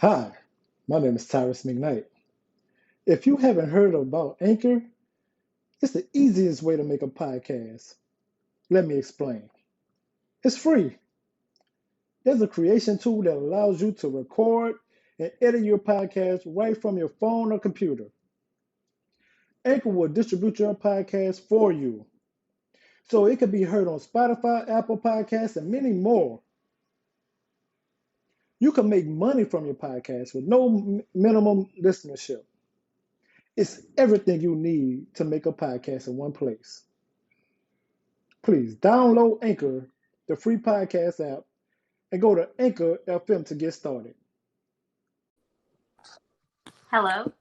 Hi, my name is Tyrus McKnight. If you haven't heard about Anchor, it's the easiest way to make a podcast. Let me explain. It's free. There's a creation tool that allows you to record and edit your podcast right from your phone or computer. Anchor will distribute your podcast for you, so it can be heard on Spotify, Apple Podcasts, and many more. You can make money from your podcast with no minimum listenership. It's everything you need to make a podcast in one place. Please download Anchor, the free podcast app, and go to Anchor FM to get started. Hello?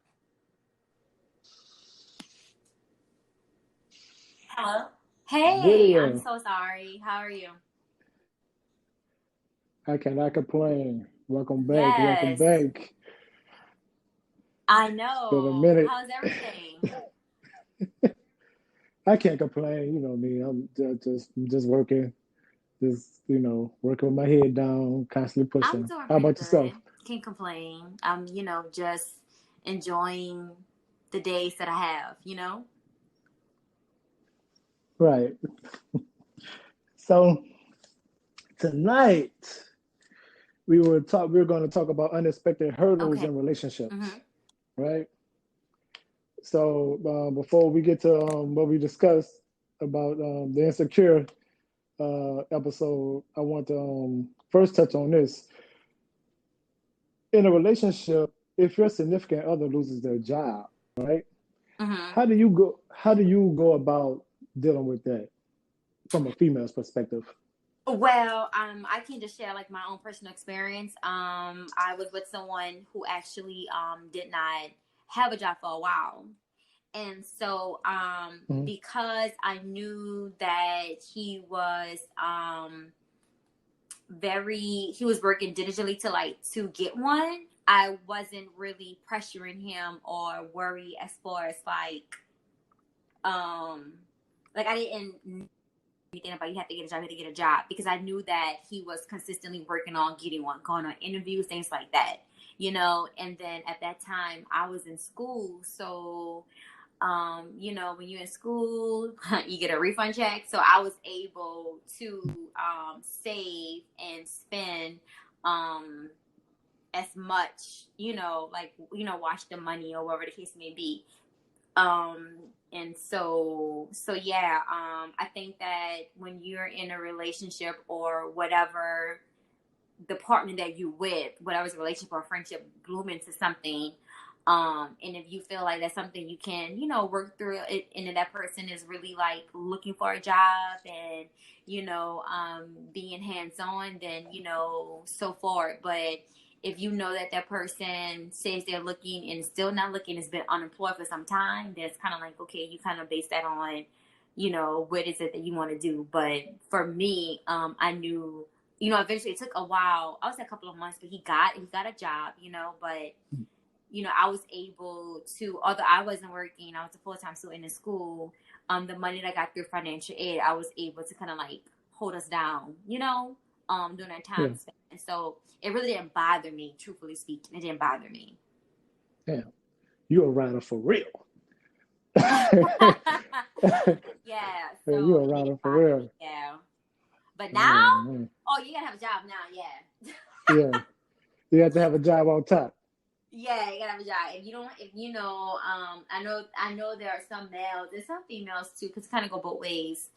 Hello? Hey, Video. I'm so sorry. How are you? I cannot complain. Welcome back. Welcome Yes, back. I Been a know. minute. How's everything? I can't complain. You know me. I'm just working. Working with my head down, constantly I'm pushing. doing How pretty about yourself? good. Can't complain. I'm, just enjoying the days that I have. Right. So tonight we were going to talk about unexpected hurdles Okay. in relationships, Mm-hmm. right? So before we get to what we discussed about the insecure episode, I want to first touch on this. In a relationship, if your significant other loses their job, right? Mm-hmm. How do you go about dealing with that from a female's perspective? Well, I can just share like my own personal experience. I was with someone who actually did not have a job for a while. And so Mhm. because I knew that he was working diligently to get one, I wasn't really pressuring him or worried as far as like I didn't anything about you have to get a job, you have to get a job, because I knew that he was consistently working on getting one, going on interviews, things like that. And then at that time I was in school, so when you're in school, you get a refund check. So I was able to save and spend as much, watch the money or whatever the case may be. And so yeah, I think that when you're in a relationship or whatever, the partner that you with, whatever's a relationship or friendship, bloom into something. And if you feel like that's something you can, work through it, and if that person is really like looking for a job and, being hands on, then, so forth. But if you know that that person says they're looking and still not looking, has been unemployed for some time, then it's kind of like, okay, you kind of base that on, what is it that you want to do. But for me, I knew, eventually it took a while. I was a couple of months, but he got a job, but I was able to, although I wasn't working, I was a full-time student in school, the money that I got through financial aid, I was able to kind of like hold us down, during that Yeah, time spent. And so it really didn't bother me, truthfully speaking. It didn't bother me. yeah. You're a rider for real. Yeah, You're so a it didn't rider for bother me, real. yeah. But now, Man, man. oh, you gotta have a job now, yeah. Yeah. You have to have a job on top. Yeah, you gotta have a job. I know there are some males and some females too, because kind of go both ways.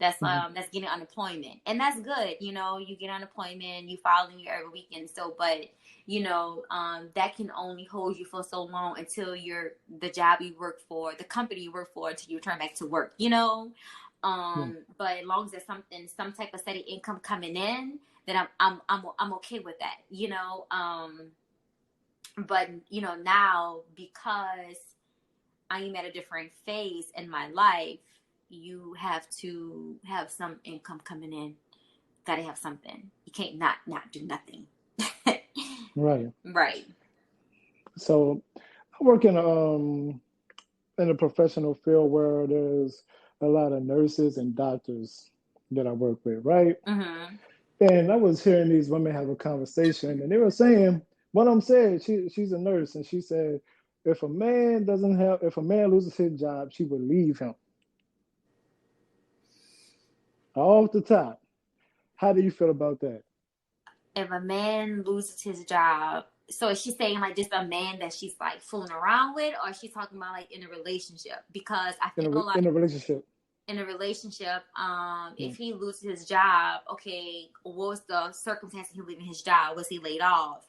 Mhm. That's getting unemployment, and that's good. You get unemployment, you file in your every weekend. So, but that can only hold you for so long until the job you work for, the company you work for, until you return back to work. Yeah. But as long as there's some type of steady income coming in, then I'm okay with that. But now, because I am at a different phase in my life, you have to have some income coming in. Gotta have something. You can't not do nothing. Right. Right. So I work in a professional field where there's a lot of nurses and doctors that I work with, right? Mm-hmm. And I was hearing these women have a conversation, and they were saying what I'm saying, she's a nurse, and she said if a man loses his job, she would leave him. Off the top, how do you feel about that? If a man loses his job, so is she saying like just a man that she's like fooling around with, or is she talking about like in a relationship? Because I feel like In a relationship? in a relationship, Yeah. if he loses his job, okay, what was the circumstance of him leaving his job? Was he laid off?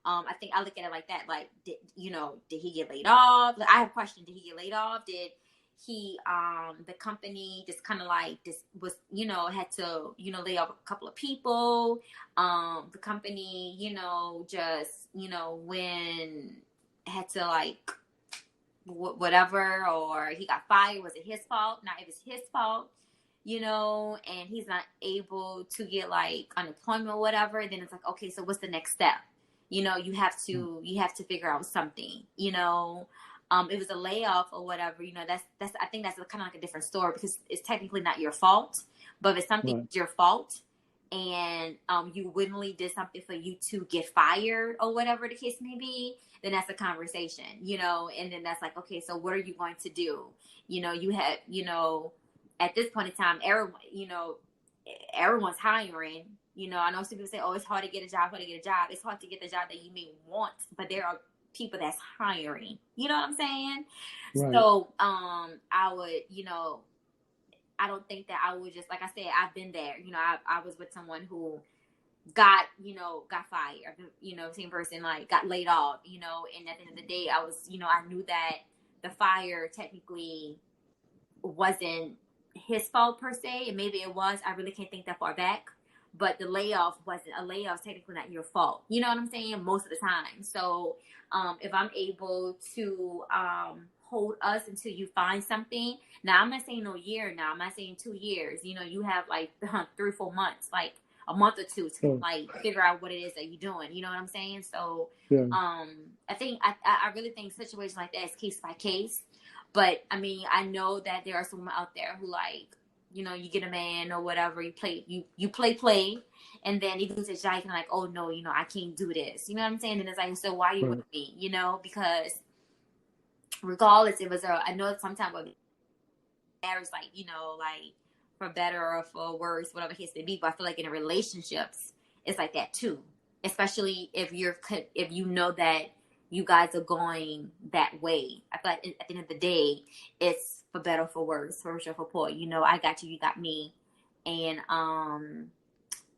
I think I look at it like that. Like, did he get laid off? Like, I have a question. Did he get laid off? Did he, the company just kind of like this was, had to, lay off a couple of people. The company, just, when had to like whatever, or he got fired. Was it his fault? Now, if it's his fault, and he's not able to get like unemployment or whatever, then it's like, okay, so what's the next step? You have to figure out something. If it was a layoff or whatever, that's I think that's kind of like a different story because it's technically not your fault. But if it's something Right. that's your fault, and you willingly did something for you to get fired or whatever the case may be, then that's a conversation, and then that's like, okay, so what are you going to do? You have, at this point in time, everyone's hiring. I know some people say, oh, it's hard to get a job, It's hard to get the job that you may want, but there are people that's hiring. You know what I'm saying? Right. So, I would, I don't think that I would just, like I said, I've been there. I was with someone who got fired, same person like got laid off, and at the end of the day, I was, I knew that the fire technically wasn't his fault per se, and maybe it was, I really can't think that far back, but the layoff wasn't a layoff, technically not your fault, you know what I'm saying, most of the time. So if I'm able to hold us until you find something, now I'm not saying no year, now I'm not saying 2 years, you have like 3 or 4 months, like a month or two to So, like figure out what it is that you're doing. You know what I'm saying? So yeah. I really think situations like that is case by case. But I mean, I know that there are some out there who like, you get a man or whatever, you play, and then he loses his job, and like, oh no, I can't do this. You know what I'm saying? And it's like, so why are you with Right. me? Because regardless, it was I know sometimes marriage, like, like for better or for worse, whatever it may be. But I feel like in relationships, it's like that too. Especially if you know that you guys are going that way. I feel like at the end of the day, it's for better or for worse, for richer or for poor. I got you, you got me, and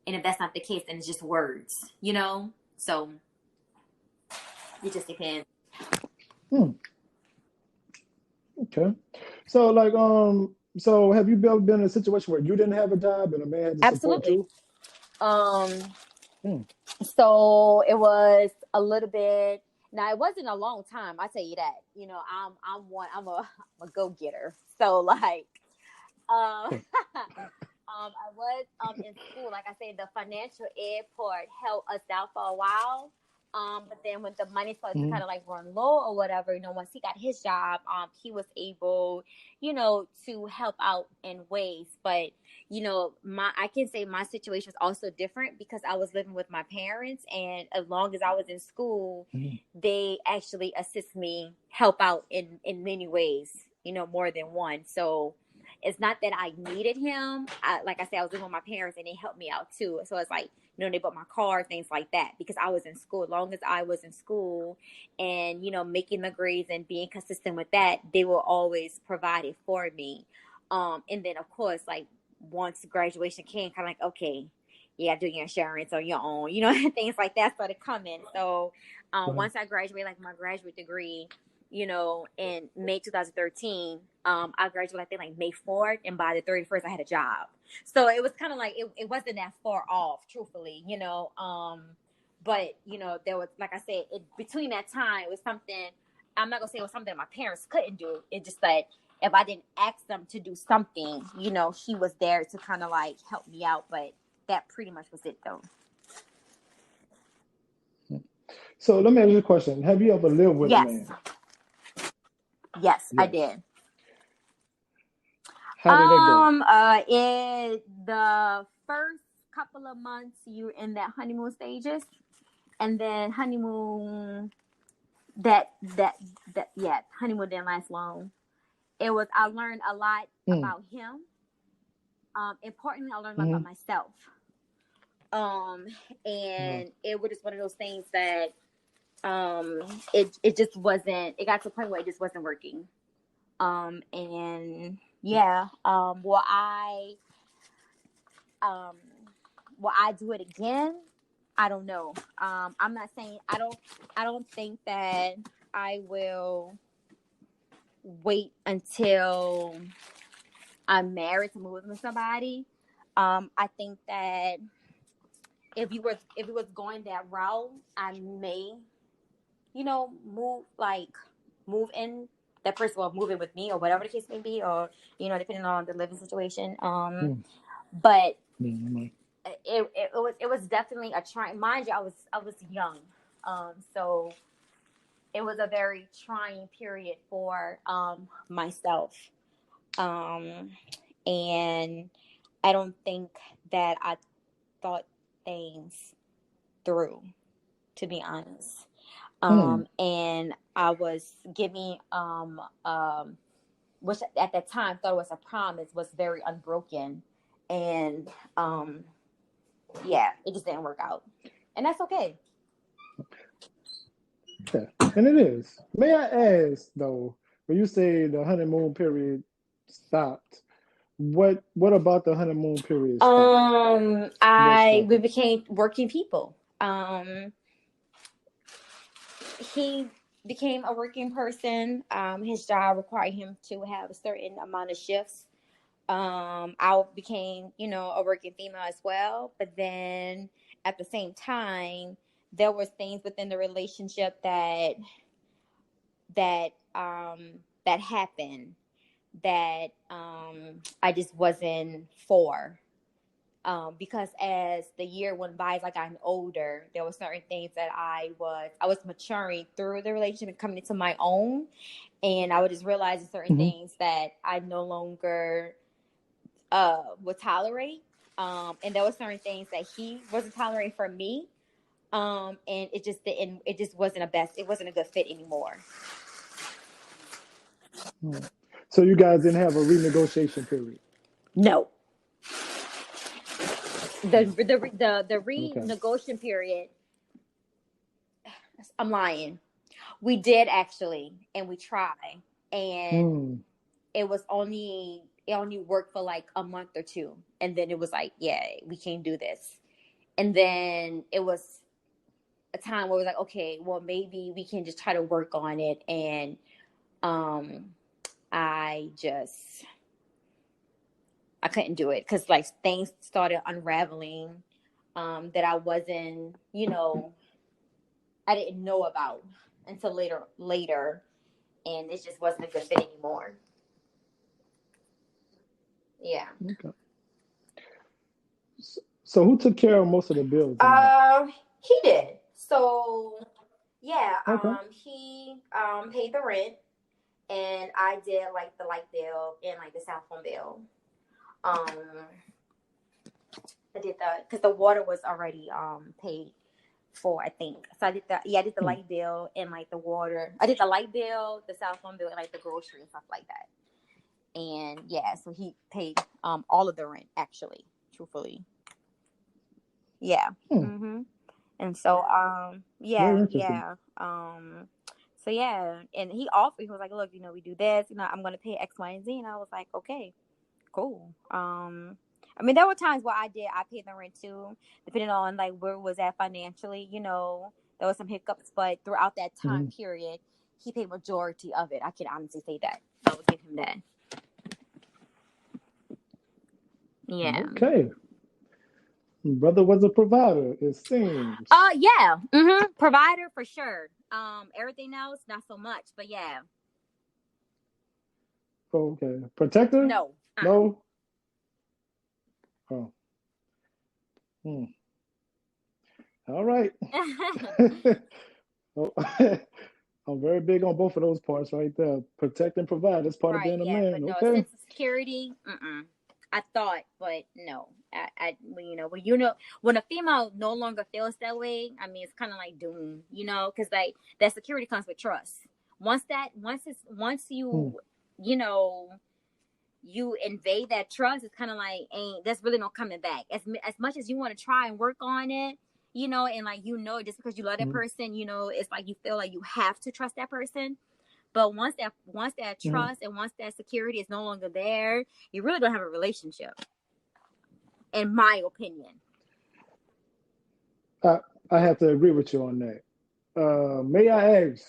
if that's not the case, then it's just words. So it just depends. Hmm. Okay. So like so have you ever been in a situation where you didn't have a job and a man had to support Absolutely. you? Um, Hmm. So it was a little bit. Now it wasn't a long time. I tell you that. I'm a go getter. So like, I was in school. Like I said, the financial aid part helped us out for a while. But then when the money started to Hmm. kind of like run low or whatever, once he got his job, he was able, to help out in ways. But I can say my situation was also different because I was living with my parents, and as long as I was in school, Hmm. they actually assist me, help out in many ways, more than one. So it's not that I needed him. Like I said, I was living with my parents, and they helped me out too. So it's like, they bought my car, things like that, because I was in school. As long as I was in school and, making the grades and being consistent with that, they will always provide it for me. And then, of course, like once graduation came, kind of like, okay, you got to do your insurance on your own, things like that started coming. So Right. once I graduated, like my graduate degree, in May 2013, I graduated, I think, like May 4th, and by the 31st, I had a job. So it was kind of like, it wasn't that far off, truthfully, but, there was, like I said, between that time, it was something, I'm not going to say it was something my parents couldn't do. It's just that if I didn't ask them to do something, he was there to kind of like help me out. But that pretty much was it, though. So let me ask you a question. Have you ever lived with a Yes. man? Yes, I Yes. did. How did that go? In the first couple of months, you're in that honeymoon stages. And then honeymoon, that that yeah, honeymoon didn't last long. I learned a lot Mm. about him. Importantly, I learned a lot about Mm-hmm. myself. Um, No. and it was just one of those things that it just wasn't. It got to the point where it just wasn't working. And yeah, um, will I do it again? I don't know. I'm not saying I don't think that I will wait until I'm married to move with somebody. I think that if it was going that route, I may, move in. That person will move in with me or whatever the case may be, or depending on the living situation. Mm. But Mm-hmm. it was definitely a trying. Mind you, I was young, so it was a very trying period for myself, um, and I don't think that I thought things through, to be honest. Mm. And I was giving which at that time thought was a promise, was very unbroken, and yeah, it just didn't work out, and that's okay. Yeah. And it is. May I ask though, when you say the honeymoon period stopped, what about the honeymoon period stopped? What I stopped we it? became working people. He became a working person. His job required him to have a certain amount of shifts. I became, a working female as well. But then at the same time, there was things within the relationship that happened that I just wasn't for. Because as the year went by, as I got older, there were certain things that I was maturing through the relationship and coming into my own, and I was just realizing certain Mm-hmm. things that I no longer would tolerate. And there were certain things that he wasn't tolerating for me. And it just didn't. It just wasn't a best. It wasn't a good fit anymore. Mm. So you guys didn't have a renegotiation period. No, the Mm. the the Okay. renegotiation period. I'm lying. We did actually, and we tried, and Mm. it only worked for like a month or two, and then it was like, yeah, we can't do this. And then it was a time where it was like, okay, well, maybe we can just try to work on it. And um, I just I couldn't do it because like things started unraveling that I wasn't, I didn't know about until later, and it just wasn't a good fit anymore. Yeah. Okay. So who took care of most of the bills in the house? He did. So yeah, Okay. he paid the rent, and I did like the light bill and like the cell phone bill. Um, I did the because the water was already paid for, I think. So I did the I did the Mm. light bill and like the water. I did the light bill, the cell phone bill, and like the grocery and stuff like that. And yeah, so he paid all of the rent actually, truthfully. Yeah. Mm. Mhm. And so Very yeah, interesting. yeah. So yeah, and he offered. He was like, "Look, we do this. I'm gonna pay X, Y, and Z." And I was like, "Okay, cool." I mean, there were times where I paid the rent too, depending on like where it was at financially. There was some hiccups, but throughout that time Mm. period, he paid majority of it. I can honestly say that. I would give him that. Yeah. Okay. Brother was a provider, it seems. Yeah. Provider for sure. Everything else not so much, but yeah. Okay. Protector? No. No? Oh. Hmm. All right. Oh, I'm very big on both of those parts right there. Protect and provide. That's part of Right. being a Yeah. man. But no, Okay. sense of security. Mm-mm. I thought, but no. When a female no longer feels that way, I mean, it's kind of like doom, because like that security comes with trust. Once Mm, you know, you invade that trust, it's kind of like ain't there's really no coming back. As much as you want to try and work on it, and like just because you love that mm, person, it's like you feel like you have to trust that person. But once that mm. trust and once that security is no longer there, you really don't have a relationship, in my opinion. I, I have to agree with you on that. May I ask,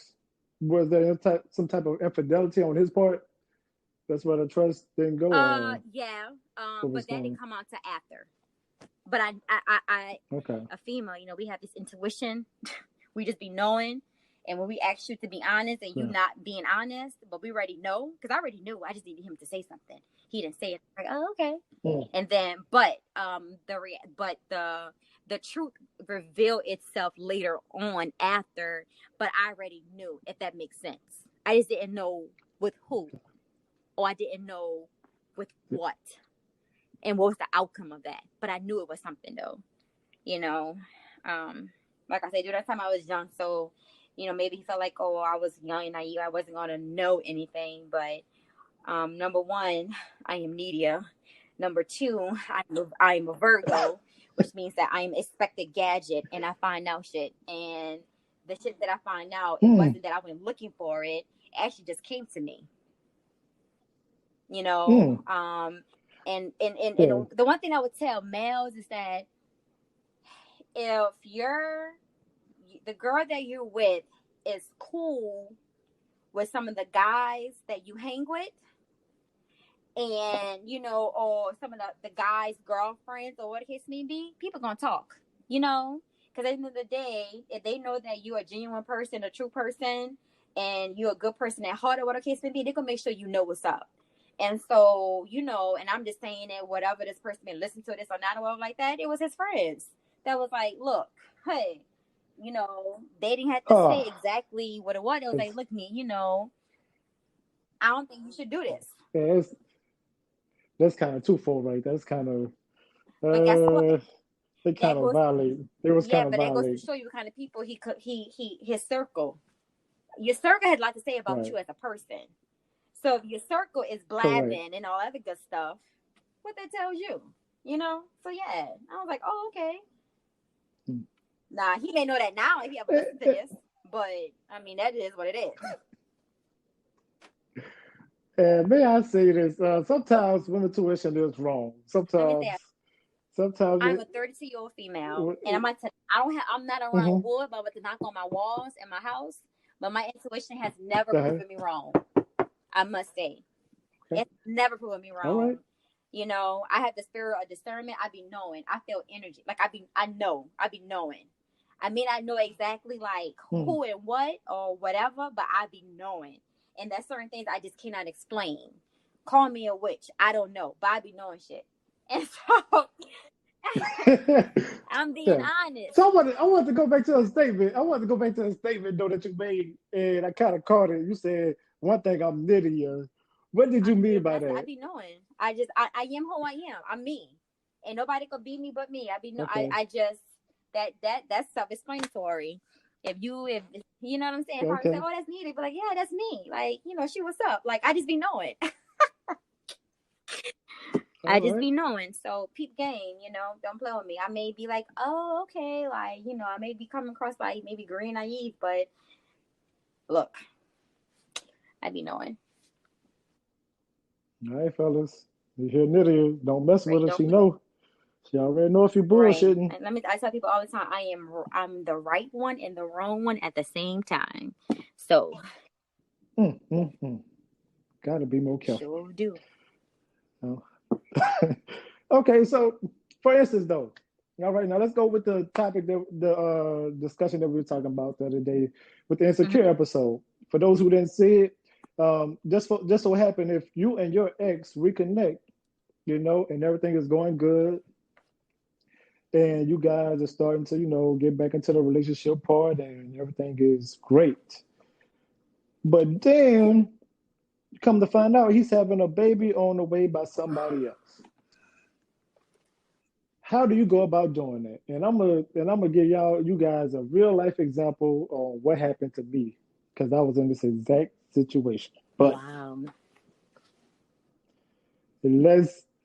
was there some type of infidelity on his part? That's why the trust didn't go, or Yeah. what was But that going didn't come out to after. But I on? Okay. a female, we have this intuition. We just be knowing. And when we ask you to be honest and you Yeah. not being honest, but we already know, because I already knew. I just needed him to say something. He didn't say it. Like, oh, okay. Mm, And then, the truth revealed itself later on after, but I already knew, if that makes sense. I just didn't know with who, or I didn't know with what, and what was the outcome of that. But I knew it was something though, you know. Like I said, during that time I was young, so maybe he felt like, oh, I was young and naive, I wasn't gonna know anything. But number one, I am Nidia. Number two, I'm a Virgo, which means that I'm expected gadget and I find out shit. And the shit that I find out, it mm, wasn't that I went looking for it. It actually just came to me. You know, mm. and Yeah. the one thing I would tell males is that if the girl that you're with is cool with some of the guys that you hang with, and or some of the guys' girlfriends, or what the case may be, people gonna talk, because at the end of the day, if they know that you're a genuine person, a true person, and you're a good person at heart, or what the case may be, they're gonna make sure you know what's up. And so, and I'm just saying that whatever this person been listening to this or not, or whatever like that, it was his friends that was like, look, hey, they didn't have to say Oh, exactly what it was. It was like, it's, look, me, I don't think you should do this. yeah, that's kind of twofold, right? That's kind of But guess what? they kind That of goes, violate. It was yeah, kind of but that goes to violate, show you the kind of people his circle. Your circle had a lot to say about right? you as a person. So if your circle is Correct. blabbing and all other good stuff, what that tells you, So yeah, I was like, oh, okay. Mm. Nah, he may know that now if he ever Eh, listens to eh, this, but I mean that is what it is. And may I say this? Sometimes women tuition is wrong. Let me say, Sometimes I'm a 32-year-old female, and it I'm not around mm-hmm. wood, but I'm about to knock on my walls in my house. But my intuition has never Uh-huh. proven me wrong. I must say, Okay. it's never proven me All right. wrong. I have the spirit of discernment. I be knowing. I feel energy. Like I know. I be knowing. I may not know exactly like Mm. who and what or whatever, but I be knowing. And there's certain things I just cannot explain. Call me a witch. I don't know, but I be knowing shit. And so I'm being Yeah. honest. So I want to go back to a statement. I want to go back to a statement though that you made, and I kind of caught it. You said one thing, I'm Lydia. What did you mean by I that? be knowing. I am who I am. I'm me, and nobody could be me but me. I be no. Okay. I just that's self-explanatory. If you know what I'm saying, probably say, Okay. oh, that's me. They be like, yeah, that's me. Like she, what's up? Like I just be knowing. I All just right. be knowing. So peep game, don't play with me. I may be like, oh, okay, like I may be coming across like maybe green naive, but look, I be knowing. All right, fellas. You hear Lydia? Don't mess with Right? her. Don't She play. know. She already know if you Right. bullshitting. And I tell people all the time, I'm the right one and the wrong one at the same time. So Mm, mm, mm. Gotta be more careful. sure do. Oh. Okay, so for instance, though, all right, now let's go with the topic that the discussion that we were talking about the other day with the insecure Hmm. episode. For those who didn't see it, just so happened if you and your ex reconnect, and everything is going good, and you guys are starting to, get back into the relationship part, and everything is great. But then come to find out he's having a baby on the way by somebody else. How do you go about doing that? And I'm gonna give you guys a real life example on what happened to me because I was in this exact situation. But Wow.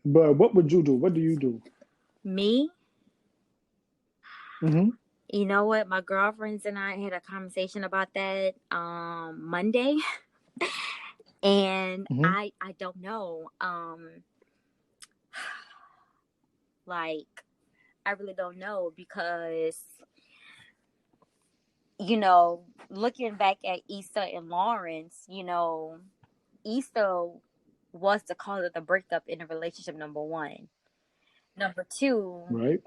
but what would you do? What do you do? Me, Hmm. you know what? My girlfriends and I had a conversation about that Monday, and Hmm. I don't know. Like I really don't know because looking back at Issa and Lawrence, Issa was the cause of the breakup in the relationship. Number one, number two, Right.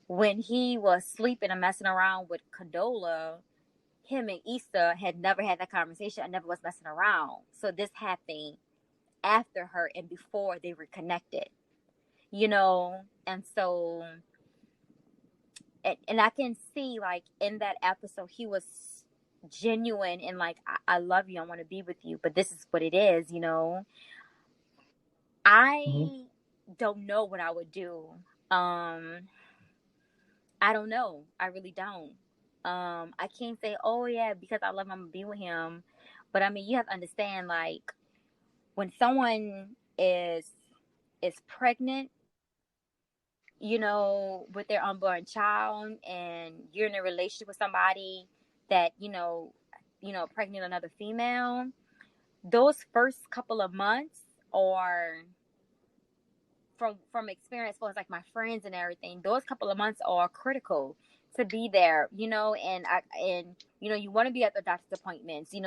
when he was sleeping and messing around with Condola, him and Issa had never had that conversation. I never was messing around. So this happened after her and before they reconnected, and so and I can see like in that episode he was genuine and like I love you, I want to be with you, but this is what it is. Hmm. I don't know what I would do. um I don't know, I really don't. I can't say, oh yeah, because I love him, I'm gonna be with him. But I mean, you have to understand, like, when someone is pregnant, with their unborn child, and you're in a relationship with somebody that pregnant another female, those first couple of months, or from experience, for like my friends and everything, those couple of months are critical to be there, and you want to be at the doctor's appointments, you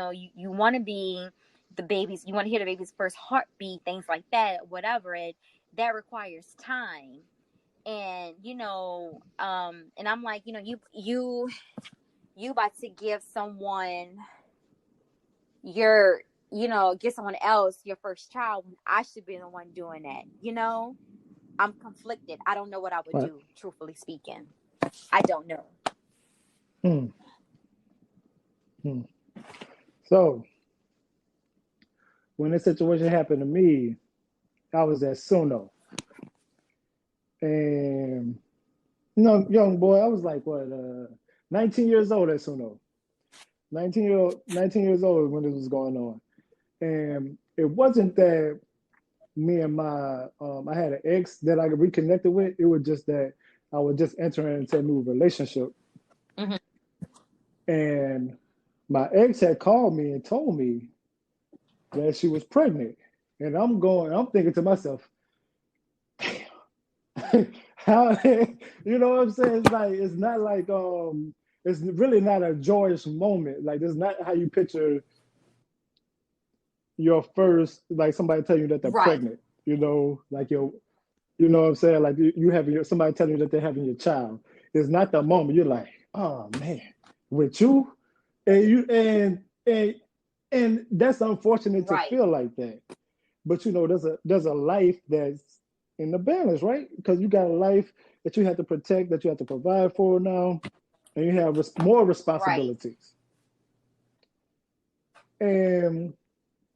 want to be the baby's, you want to hear the baby's first heartbeat, things like that, whatever it that requires time. And and I'm like, you about to give someone your give someone else your first child. I should be the one doing that. I'm conflicted. I don't know what I would Right. do, truthfully speaking. I don't know. Hmm. Hmm. So when this situation happened to me, I was at Suno, and young boy, I was like what, 19 years old at Suno. 19 years old when this was going on. And it wasn't that me and I had an ex that I reconnected with. It was just that I was just entering into a new relationship. Mm-hmm. And my ex had called me and told me that she was pregnant. And I'm thinking to myself, how, you know what I'm saying? It's not like, it's really not a joyous moment. Like, it's not how you picture your first, like somebody tell you that they're Right. pregnant, like you know what I'm saying? Like you having somebody telling you that they're having your child. It's not the moment you're like, oh man, with you, and that's unfortunate to Right. feel like that. But there's a life that's in the balance, right? Because you got a life that you have to protect, that you have to provide for now, and you have more Right. responsibilities. And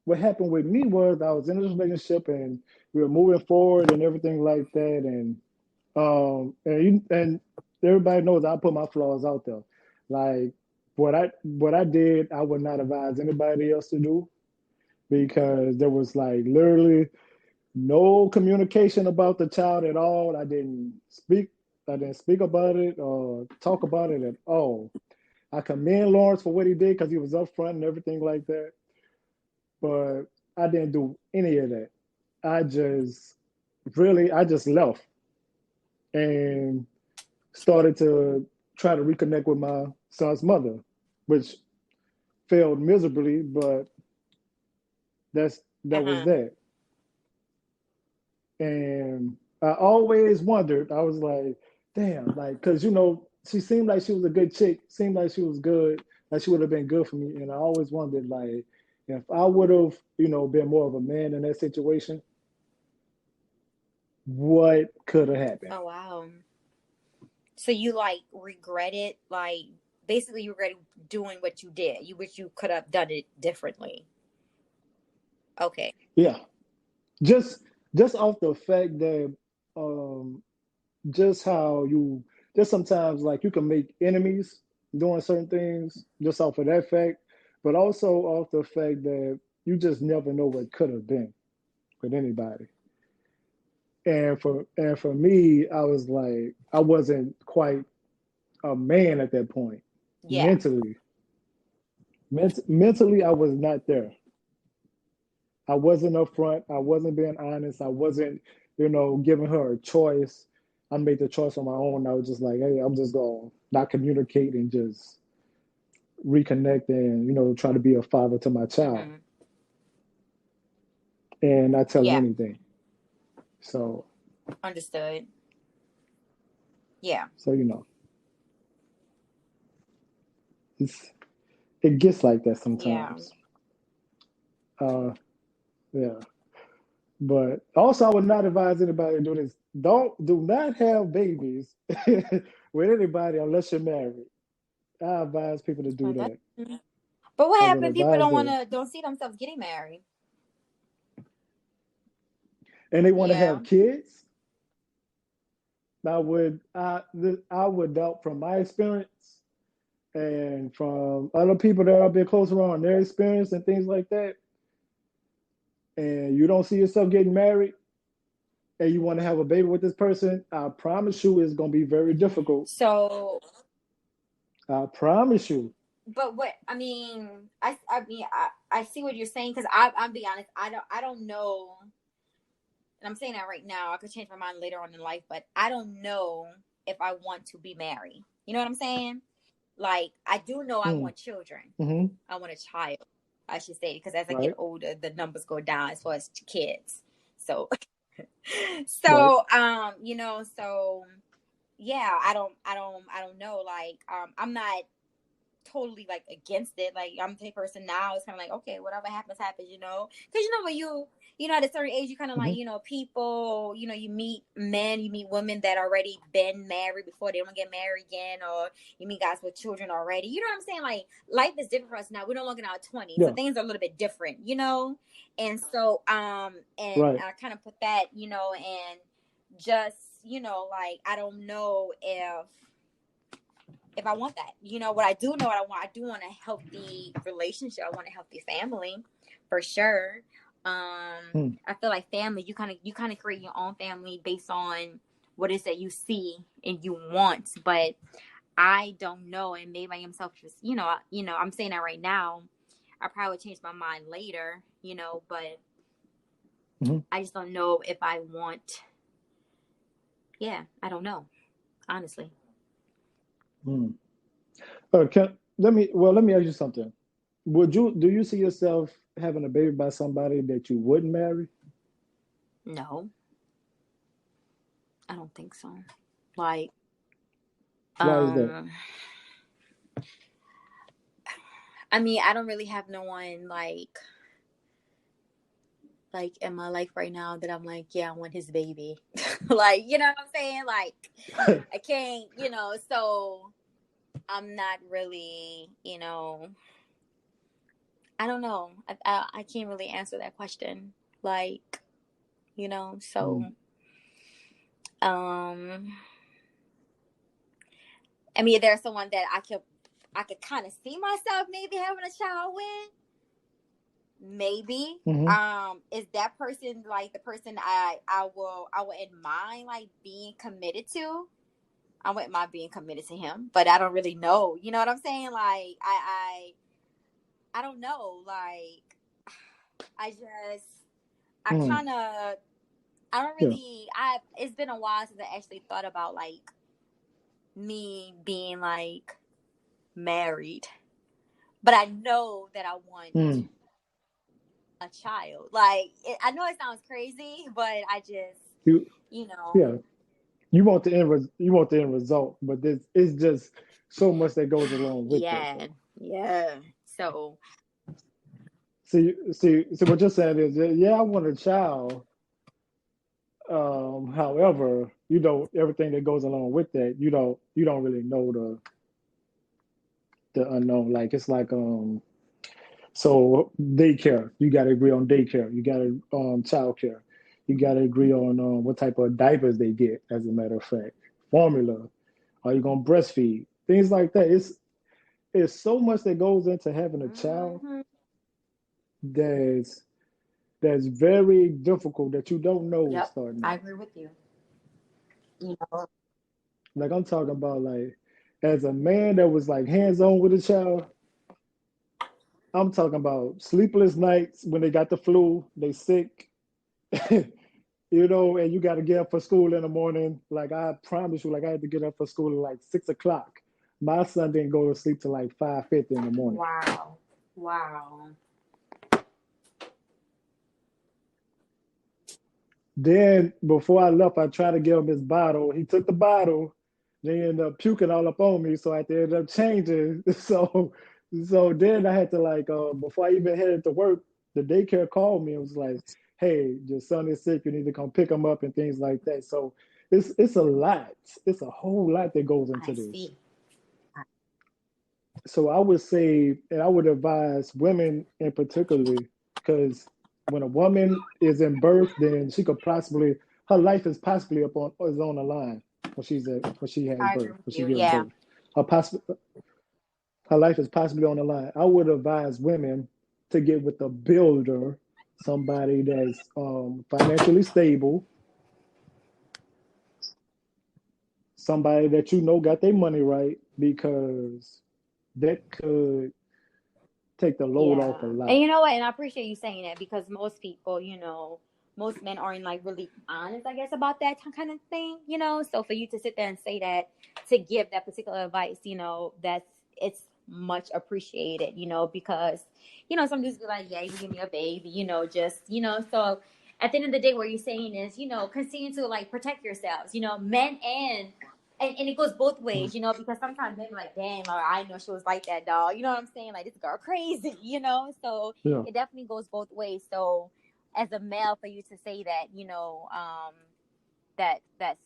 what happened with me was I was in this relationship and we were moving forward and everything like that. And everybody knows I put my flaws out there. Like what I did, I would not advise anybody else to do because there was like literally no communication about the child at all. I didn't speak about it or talk about it at all. I commend Lawrence for what he did because he was upfront and everything like that. But I didn't do any of that. I just I just left and started to try to reconnect with my son's mother, which failed miserably, but that was Uh-huh. that. And I always wondered, I was like, damn, like, because, she seemed like she was a good chick, seemed like she was good, like she would have been good for me. And I always wondered, like, if I would have, been more of a man in that situation, what could have happened? Oh wow. So you like regretted, like, basically you regretted doing what you did. You wish you could have done it differently. Okay. Yeah, just just off the fact that um just how you just sometimes like you can make enemies doing certain things just off of that fact, but also off the fact that you just never know what could have been with anybody. And for me, I was like I wasn't quite a man at that point Yeah. mentally. Mentally, I was not there. I wasn't upfront. I wasn't being honest. I wasn't, giving her a choice. I made the choice on my own. I was just like, hey, I'm just going to not communicate and just reconnect and, try to be a father to my child Hmm. and not tell her Yeah. anything. So, Understood. Yeah. so it's, it gets like that Yeah. sometimes. Uh, yeah. But also, I would not advise anybody to do this. Do not have babies with anybody unless you're married. I advise people to do Oh, that. but what I would happened if people advise that. don't see themselves getting married? And they want to Yeah. have kids. I would doubt from my experience and from other people that I've been close around their experience and things like that. And you don't see yourself getting married and you want to have a baby with this person, I promise you it's going to be very difficult. So, I promise you. but what I mean, I see what you're saying because I'm be honest, I don't know, and I'm saying that right now. I could change my mind later on in life, but I don't know if I want to be married. You know what I'm saying? Like I do know I Mm, want children. hmm. I want a child, I should say, because as I get Right, older, the numbers go down as far as kids. So, right. so yeah, I don't know. Like, I'm not totally like against it. Like I'm the person now. It's kind of like okay, whatever happens, happens. Because when at a certain age, you kind of like Hmm. people. You meet men, you meet women that already been married before they don't get married again, or you meet guys with children already. You know what I'm saying? Like life is different for us now. We're no longer in our 20s, so Yeah, things are a little bit different. And so and right. I kind of put that and just like I don't know if I want that. What I do know what I want. I do want a healthy relationship. I want a healthy family for sure. Mm, I feel like family, you kind of create your own family based on what it is that you see and you want. But I don't know, and maybe I am selfish. I'm saying that right now. I probably would change my mind later. But hmm. I just don't know if I want. Yeah, I don't know, honestly. Mm. Let me ask you something. Do you see yourself having a baby by somebody that you wouldn't marry? No, I don't think so. Like, Why is that? um, I mean, I don't really have no one like in my life right now that I'm like, yeah, I want his baby. Like, you know what I'm saying? Like, I can't, so I'm not really, I don't know. I can't really answer that question. Like, so, Mm, um, I mean, there's someone that I could kind of see myself maybe having a child with. Maybe. hmm. Is that person like the person I wouldn't mind like being committed to? I wouldn't mind being committed to him, but I don't really know. You know what I'm saying? Like I don't know. Like I just I Mm, kind of I don't yeah. really I it's been a while since I actually thought about like me being like married, but I know that I want Mm, a child. Like I know it sounds crazy, but I just you, you know yeah. You want the end result, but this it's just so much that goes along with that, yeah, though. yeah. So See, what you're saying is, yeah, I want a child. However, everything that goes along with that, you don't really know the unknown. Like it's like so daycare, you got to agree on daycare. You got to childcare. You got to agree on what type of diapers they get, as a matter of fact. Formula. Are you going to breastfeed? Things like that. It's so much that goes into having a child Mm-hmm. that's that's very difficult that you don't know Yep, starting I out. agree with you. You know, Like I'm talking about like as a man that was like hands on with a child, I'm talking about sleepless nights when they got the flu, they sick, and you got to get up for school in the morning. Like I promise you, like I had to get up for school at like 6 o'clock. My son didn't go to sleep till like 5:50 in the morning. wow, wow. Then before I left, I tried to give him his bottle. He took the bottle, then he ended up puking all up on me. So I had to end up changing. So then I had to like before I even headed to work, the daycare called me and was like, "Hey, your son is sick. You need to come pick him up and things like that." So it's a lot. It's a whole lot that goes I into this. see. So I would say, and I would advise women in particularly, because when a woman is in birth, then she could possibly her life is possibly is on the line when she has I agree birth with when she you. gives Yeah, birth. Her her life is possibly on the line. I would advise women to get with a builder, somebody that's financially stable, somebody that you know got their money right, because that could take the load off a yeah. And lot. you know what? And I appreciate you saying that because most people, most men aren't like really honest, I guess, about that kind of thing, So for you to sit there and say that, to give that particular advice, it's much appreciated, because, some dudes be like, yeah, you give me a baby, so at the end of the day, what you're saying is, continue to like protect yourselves, men and it goes both ways, because sometimes they're like, damn, or I know she was like that, dog. You know what I'm saying? Like, this girl crazy, So Yeah. it definitely goes both ways. So as a male, for you to say that, that's,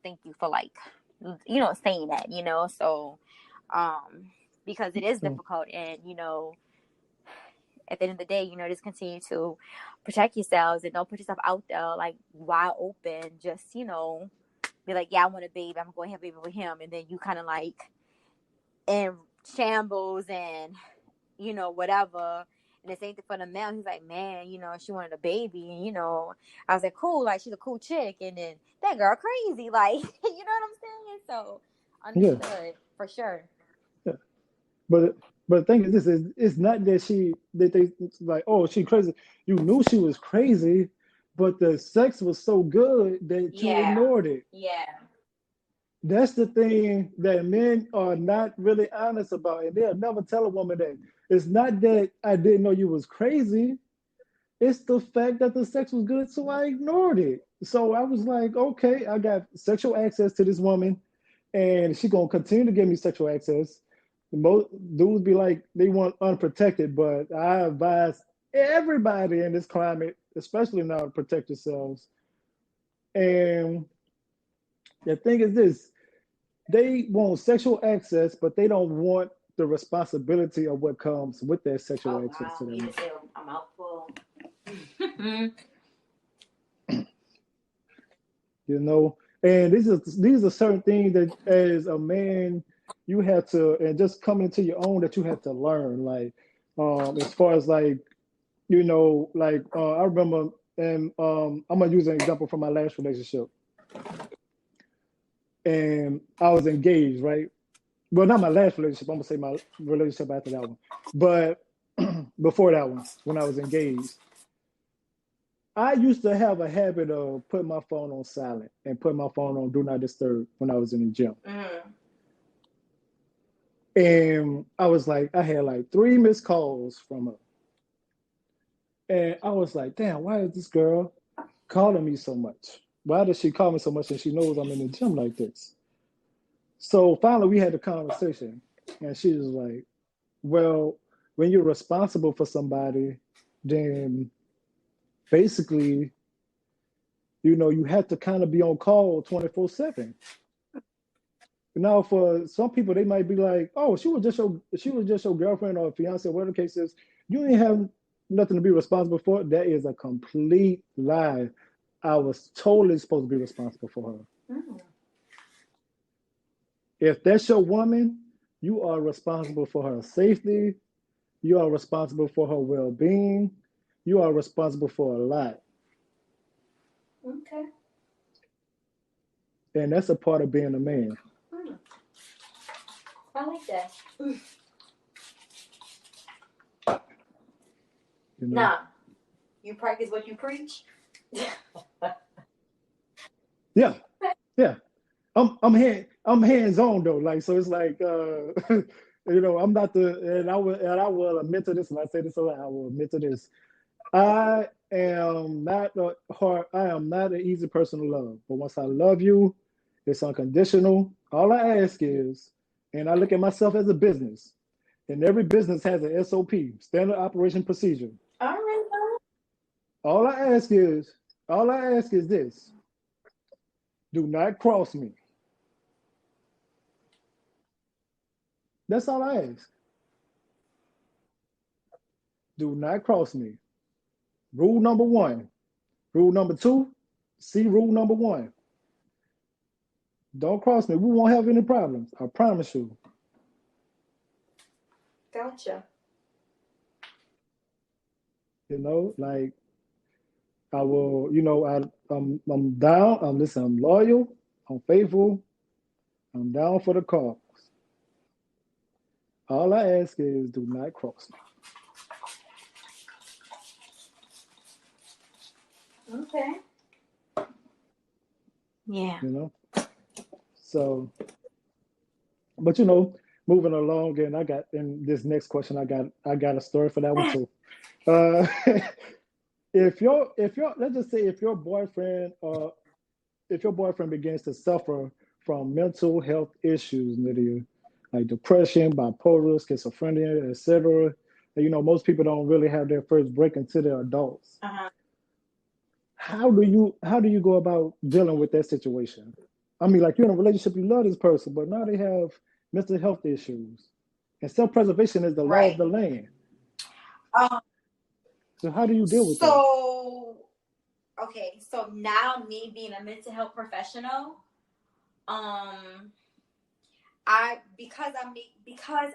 thank you for like, saying that, So, um, because it is Yeah. difficult and, at the end of the day, just continue to protect yourselves and don't put yourself out there like wide open. Just, be like, yeah, I want a baby. I'm going to have a baby with him. And then you kind of like in shambles and, whatever. And the same thing for the male. He's like, man, she wanted a baby. And, I was like, cool. Like, she's a cool chick. And then that girl crazy. Like, you know what I'm saying? So Yeah. understood for sure. Yeah. But but the thing is this is it's not that they it's like, oh, she crazy. You knew she was crazy, but the sex was so good that you Yeah. ignored it. Yeah. That's the thing that men are not really honest about, and they'll never tell a woman that. It's not that I didn't know you was crazy. It's the fact that the sex was good, so I ignored it. So I was like, okay, I got sexual access to this woman, and she gonna continue to give me sexual access. Most dudes be like they want unprotected, but I advise everybody in this climate, especially now, to protect yourselves. And the thing is this: they want sexual access, but they don't want the responsibility of what comes with that sexual Oh, access to wow. You them. just said I'm out full. You know, and these are certain things that as a man you have to, and just coming into your own, that you have to learn. Like as far as like I remember, and I'm gonna use an example from my last relationship, and I was engaged, right? Well, not my last relationship. I'm gonna say my relationship after that one, but before that one, when I was engaged, I used to have a habit of putting my phone on silent and putting my phone on do not disturb when I was in the gym. Mm. And I was like, I had like three missed calls from her. And I was like, damn, why is this girl calling me so much? Why does she call me so much and she knows I'm in the gym like this? So finally we had a conversation and she was like, well, when you're responsible for somebody, then basically, you have to kind of be on call 24/7. Now, for some people, they might be like, "Oh, she was just your girlfriend or fiance, whatever the case is. You ain't have nothing to be responsible for." That is a complete lie. I was totally supposed to be responsible for her. Mm. If that's your woman, you are responsible for her safety. You are responsible for her well being. You are responsible for a lot. Okay. And that's a part of being a man. Mm. I like that. You know? Nah, you practice what you preach. Yeah, yeah. I'm hands on though. Like so it's like I'm not the and I will admit to this and I say this a lot, I will admit to this. I am not a hard I am not an easy person to love. But once I love you, it's unconditional. All I ask is, and I look at myself as a business, and every business has an SOP, standard operation procedure. All right. All I ask is, all I ask is this: do not cross me. That's all I ask. Do not cross me. Rule number one. Rule number two, see rule number one. Don't cross me. We won't have any problems. I promise you. Gotcha. Like I will, I'm down. Listen, I'm loyal, I'm faithful, I'm down for the cause. All I ask is do not cross Okay. Yeah. me. So, but moving along, and I got in this next question, I got a story for that one too. Uh, if your let's just say if your boyfriend begins to suffer from mental health issues, Nidia, like depression, bipolar, schizophrenia, etc. Most people don't really have their first break until they're adults. Uh-huh. How do you go about dealing with that situation? I mean, like you're in a relationship, you love this person, but now they have mental health issues, and self-preservation is the law of Right. the land. Um. So how do you deal with that? So okay. So now me being a mental health professional, um, because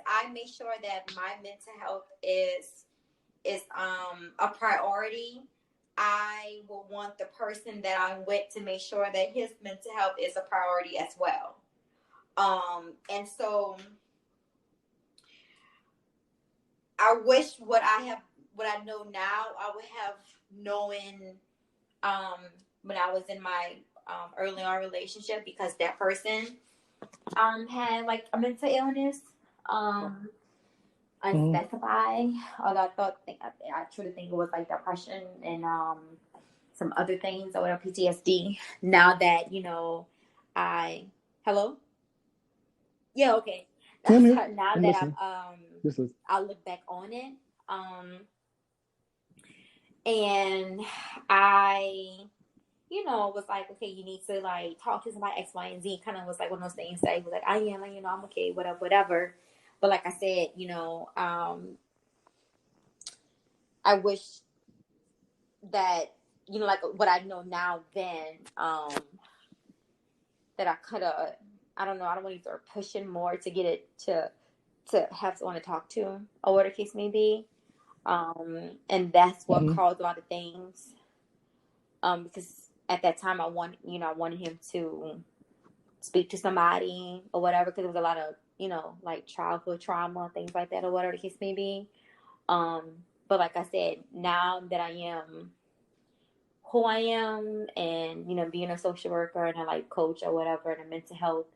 I make sure that my mental health is a priority. I will want the person that I'm with to make sure that his mental health is a priority as well. And so I wish what I know now, I would have known um, when I was in my early on relationship, because that person had like a mental illness, Mhm. unspecified. Although I truly think it was like depression and some other things or whatever, PTSD. Now that I hello, yeah, okay. Yeah, I'm here. Now I'm that listening. Just listen. I look back on it, and I was like, okay, you need to like talk to somebody X, Y, and Z. Kind of was like one of those things that I was like, I am, I'm okay, whatever, whatever. But like I said, I wish that like what I know now then, that I could have. I don't know. I don't want to start pushing more to get it to have someone to talk to, or whatever the case may be. And that's what Hmm. caused a lot of things. Because at that time I wanted him to speak to somebody or whatever, because there was a lot of like childhood trauma, things like that, or whatever the case may be. Um, but like I said, now that I am who I am, and being a social worker and a like coach or whatever, and a mental health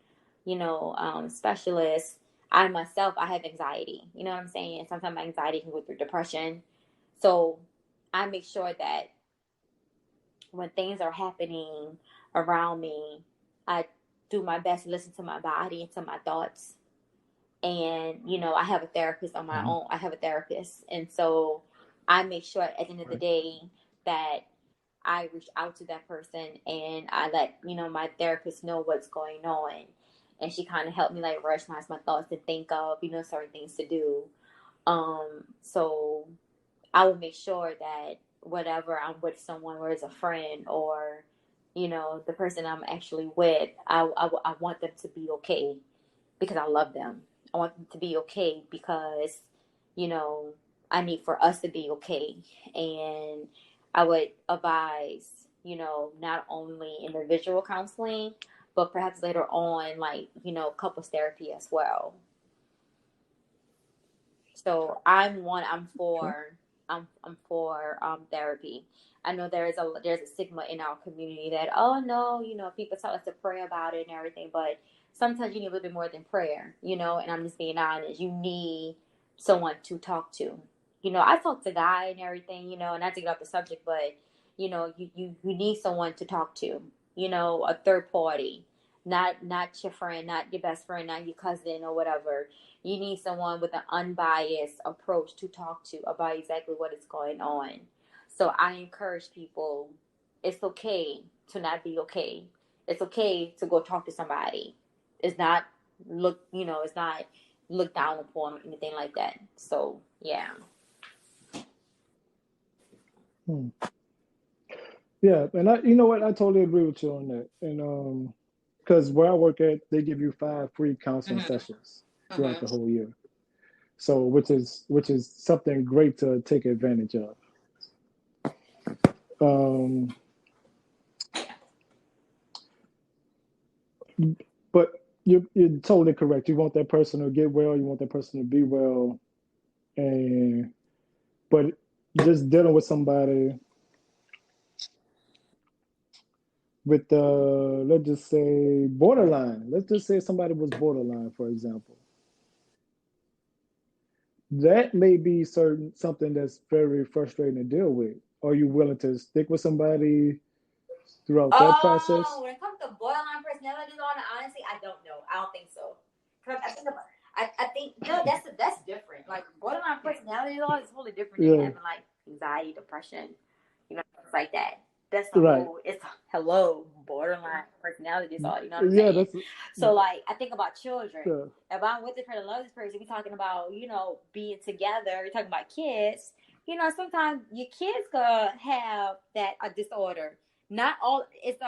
specialist, I have anxiety. You know what I'm saying? Sometimes my anxiety can go through depression, so I make sure that when things are happening around me, I do my best to listen to my body and to my thoughts. And I have a therapist on my Hmm. own. I have a therapist, and so I make sure at the end of the Right. day that I reach out to that person, and I let my therapist know what's going on, and she kind of helped me like rationalize my thoughts and think of certain things to do. So I would make sure that whatever I'm with someone, where it's a friend or, the person I'm actually with, I want them to be okay because I love them. I want them to be okay because, you know, I need for us to be okay. And I would advise, not only individual counseling, but perhaps later on, like, couples therapy as well. So I'm Okay. for I'm for therapy. I know there's a stigma in our community that, oh no, people tell us to pray about it and everything, but sometimes you need a little bit more than prayer, and I'm just being honest. You need someone to talk to. I talk to God and everything, not to get off the subject, but you need someone to talk to, a third party, not your friend, not your best friend, not your cousin or whatever. You need someone with an unbiased approach to talk to about exactly what is going on. So I encourage people, it's okay to not be okay. It's okay to go talk to somebody. It's not it's not looked down upon or anything like that. So yeah. Hmm. Yeah, and you know what? I totally agree with you on that. And because where I work at, they give you 5 free counseling Mhm. sessions throughout the Mhm. whole year. So which is something great to take advantage of. Um, but you're totally correct. You want that person to get well. You want that person to be well, and but just dealing with somebody with let's just say borderline. Let's just say somebody was borderline, for example. That may be certain something that's very frustrating to deal with. Are you willing to stick with somebody throughout that Oh, process? when it comes to borderline personality disorder, honestly, I don't know. I don't think so. I think about, I think no, that's different. Like borderline personality disorder is totally different than Yeah, having like anxiety, depression, things like that. That's a right. whole. It's hello borderline personality disorder. You know what I'm Yeah, saying? that's So like, I think about children. yeah, If I'm with this person, love this person, we talking about being together. We're talking about kids. Sometimes your kids gonna have that a disorder. Not all. It's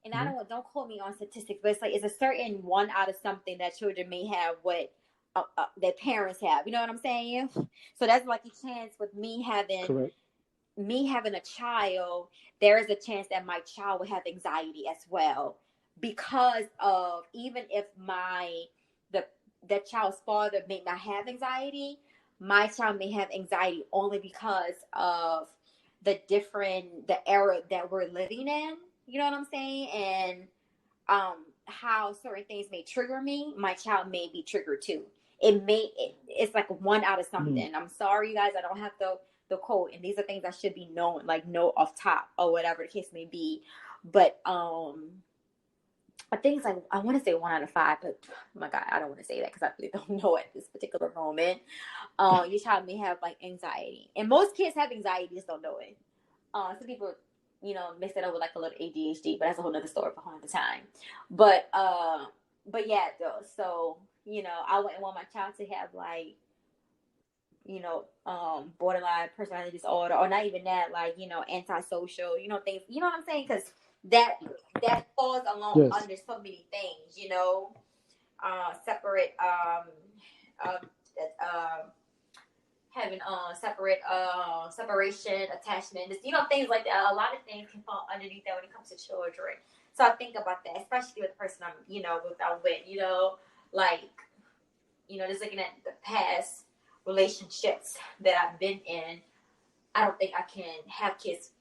and I mhm, don't quote me on statistics, but it's like it's a certain one out of something that children may have what their parents have. You know what I'm saying? So that's like a chance with correct. me having a child. There is a chance that my child will have anxiety as well, because of, even if the that child's father may not have anxiety, my child may have anxiety only because of the era that we're living in. You know what I'm saying? And how certain things may trigger me, my child may be triggered too. It's like one out of Mm, something. I'm sorry, you guys, I don't have the code, and these are things I should be knowing, like know off top or whatever the case may be. But I think it's like, I want to say 1 out of 5, but oh my God, I don't want to say that because I really don't know at this particular moment. Your child may have like anxiety, and most kids have anxiety, just don't know it. Some people, mix it up with like a little ADHD, but that's a whole nother story for a whole other time. But yeah, though. So I wouldn't want my child to have like borderline personality disorder, or not even that, like antisocial, things. You know what I'm saying? Because that that falls along yes, under so many things. Separate uh, uh, having separate separation, attachment, just, things like that. A lot of things can fall underneath that when it comes to children. So I think about that, especially with the person I'm with, like, just looking at the past relationships that I've been in. I don't think I can have kids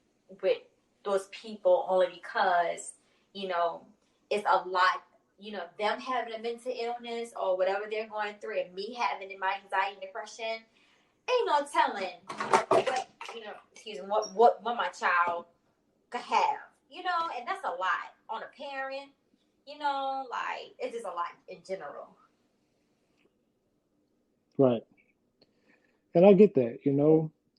with those people, only because, you know, it's a lot, them having a mental illness or whatever they're going through, and me having my anxiety and depression. Ain't no telling what, excuse me, what my child could have, and that's a lot on a parent, like, it's just a lot in general. right. And I get that,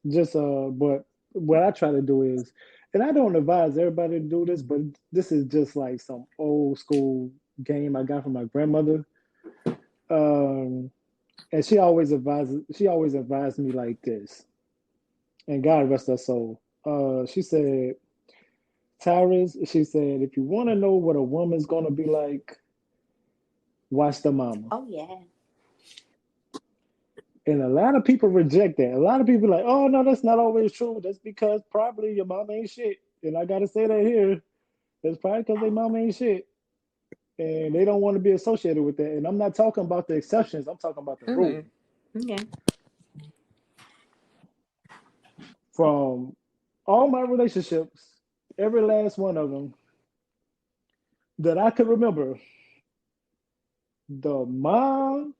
just but what I try to do is, and I don't advise everybody to do this, but this is just like some old school game I got from my grandmother. Um, and she always advised me like this, and God rest her soul. She said, Tyrus, she said, if you want to know what a woman's gonna be like, watch the mama. Oh yeah. And a lot of people reject that. A lot of people like, oh no, that's not always true. That's because probably your mom ain't shit. And I gotta say that here. That's probably because their mom ain't shit. And they don't want to be associated with that. And I'm not talking about the exceptions, I'm talking about the rule. Mm-hmm. Okay. From all my relationships, every last one of them that I could remember, the mom,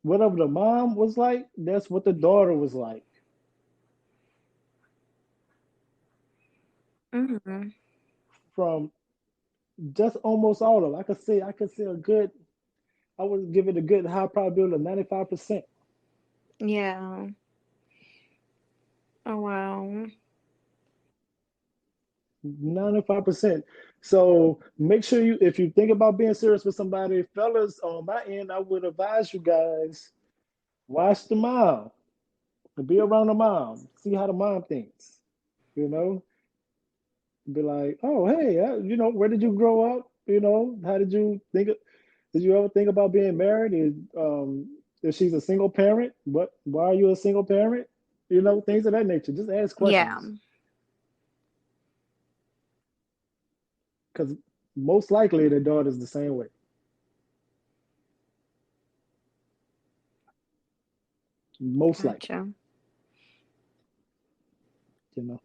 whatever the mom was like, that's what the daughter was like. Mm-hmm. From just almost all of them. I could say a good, I would give it a good high probability of 95%. Yeah. Oh wow. 95%. So make sure you, if you think about being serious with somebody, fellas, on my end, I would advise you guys watch the mom, be around the mom, see how the mom thinks. You know, be like, oh, hey, where did you grow up? How did you think? Did you ever think about being married? If she's a single parent, why are you a single parent? Things of that nature. Just ask Yeah. questions, because most likely their daughter's the same way. Most likely, Gotcha. you know.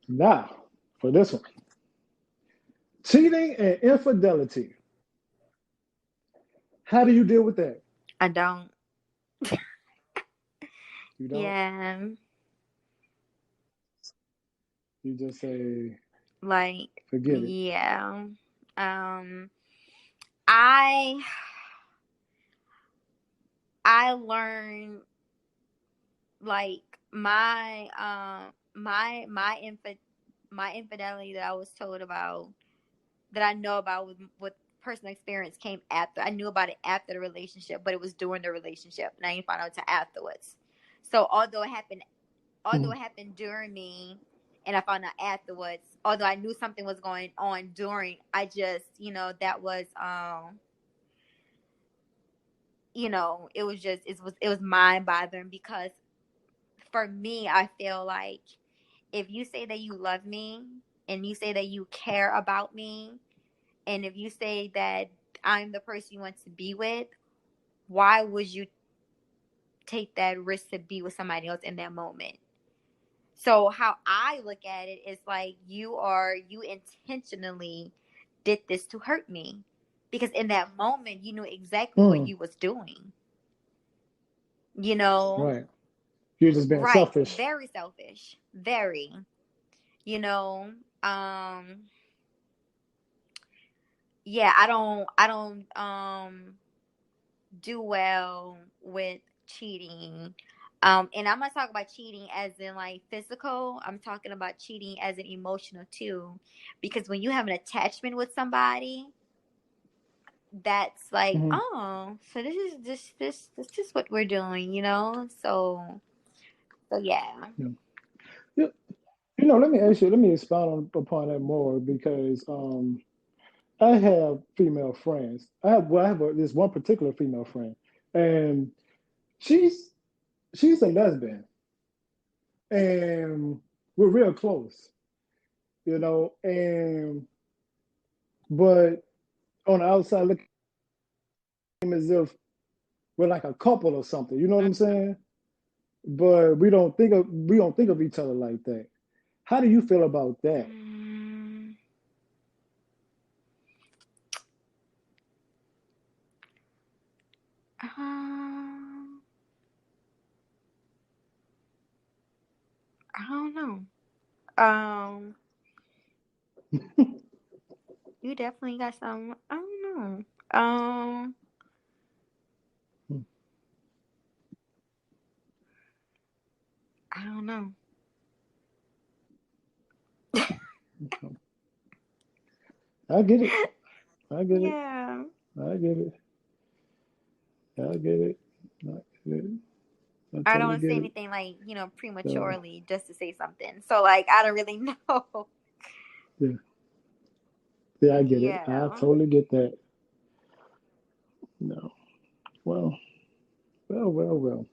Now, for this one, cheating and infidelity. How do you deal with that? I don't. You don't. Yeah. You just say, Like, forget it. yeah. Um, I I learned like my infidelity that I was told about, that I know about with personal experience, came after. I knew about it after the relationship, but it was during the relationship, and I didn't find out until afterwards. So although Mm, it happened during me, and I found out afterwards, although I knew something was going on during, I just, that was, it was mind bothering, because for me, I feel like if you say that you love me, and you say that you care about me, and if you say that I'm the person you want to be with, why would you take that risk to be with somebody else in that moment? So how I look at it is like, you intentionally did this to hurt me, because in that moment you knew exactly what mm, you was doing. You know, right. You're just being right? selfish. Very selfish. Very. You know, um yeah, I don't do well with cheating. And I'm not talking about cheating as in like physical. I'm talking about cheating as an emotional too. Because when you have an attachment with somebody, that's like, Hmm. oh, so this is what we're doing. So yeah. Yeah. Yeah. Let me expound upon that more because I have female friends. This one particular female friend, and she's she's a lesbian, and we're real close, and but on the outside looking as if we're like a couple or something. You know what I'm saying? But we don't think of each other like that. How do you feel about that? Mm, um, I don't know. Um, you definitely got some. I don't know. I don't know. I get it. I get it. Yeah. I get it. I get it. I get it. I I don't totally want to say get it. anything like, So prematurely just to say something. So like I don't really know. yeah, yeah, I get it. I Yeah. totally get that. No, well, well.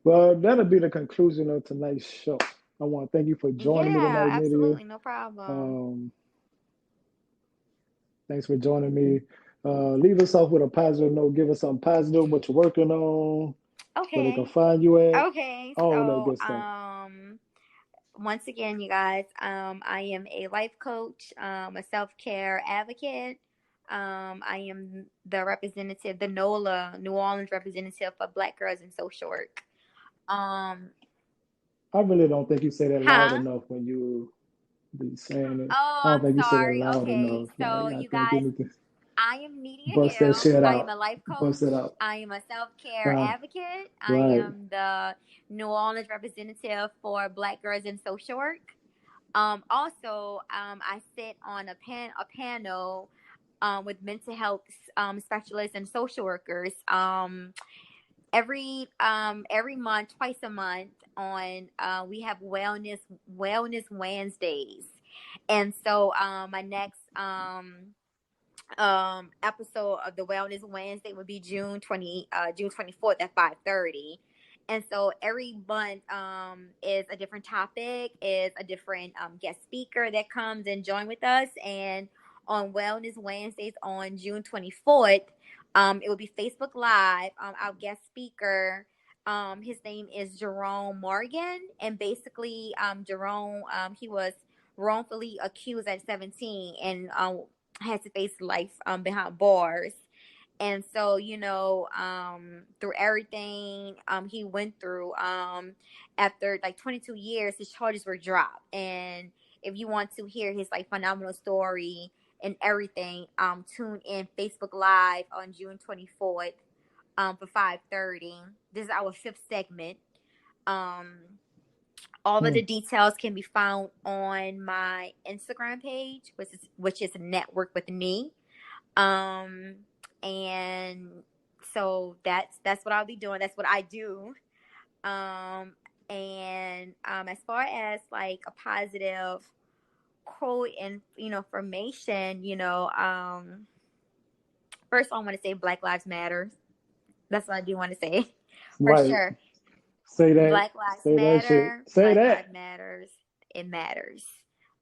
Well, that'll be the conclusion of tonight's show. I want to thank you for joining me Yeah, tonight, Nidia. absolutely, no problem. Um, Thanks for joining me. Leave us off with a positive note. Give us something positive, what you're working on, where they can Okay. find you at, Okay. all that So, good stuff. once again, you guys, I am a life coach, a self-care advocate. I am the representative, the NOLA, New Orleans representative for Black Girls in Social Work. Um, I really don't think you say that loud huh? enough when you be saying it. Oh, I don't I'm think you say that sorry. loud Okay, enough. so Like, I you think you guys, need to I am Nidia bust that Hill. shit I am out. a life Bust it coach. out. I am a self-care Uh, advocate. I right. am the New Orleans representative for Black Girls in Social Work. Also, I sit on a panel with mental health specialists and social workers every month, twice a month. On we have wellness Wednesdays, and so my next episode of the Wellness Wednesday would be June 24th at 5:30. And so every month is a different topic, is a different guest speaker that comes and join with us. And on Wellness Wednesdays on June 24th, it will be Facebook Live. Our guest speaker, his name is Jerome Morgan. And basically, Jerome, he was wrongfully accused at 17 and had to face life behind bars. And so, through everything he went through, after like 22 years, his charges were dropped. And if you want to hear his like phenomenal story and everything, tune in Facebook Live on June 24th for 5:30. This is our fifth segment. Um, all of Hmm. the details can be found on my Instagram page, which is Network with Me. Um, and so that's what I'll be doing. That's what I do. Um, and as far as like a positive quote and formation, first I want to say Black Lives Matter. That's what I do want to say for Right. sure. Say that. Black Lives Say that shit. Matter. Say Black Lives that. Matters. It matters.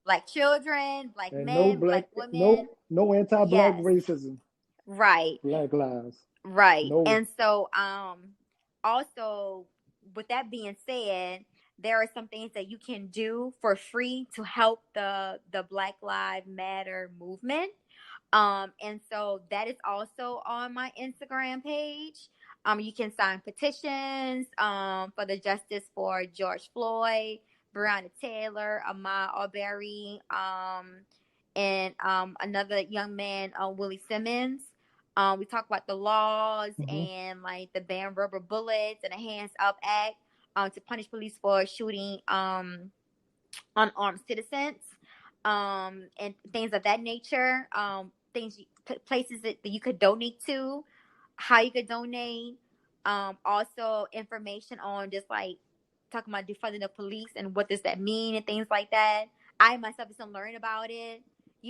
Black children, black And no men, black, black women. no anti-black Yes. racism. Right. Black lives. Right. No. And so also with that being said, there are some things that you can do for free to help the Black Lives Matter movement. And so that is also on my Instagram page. You can sign petitions for the justice for George Floyd, Breonna Taylor, Ahmaud Arbery, and another young man, Willie Simmons. We talk about the laws Mm-hmm. and like the ban rubber bullets and the Hands Up Act to punish police for shooting unarmed citizens, and things of that nature. Places that you could donate to, how you could donate. Also information on just like talking about defunding the police and what does that mean and things like that. I myself is to learn about it,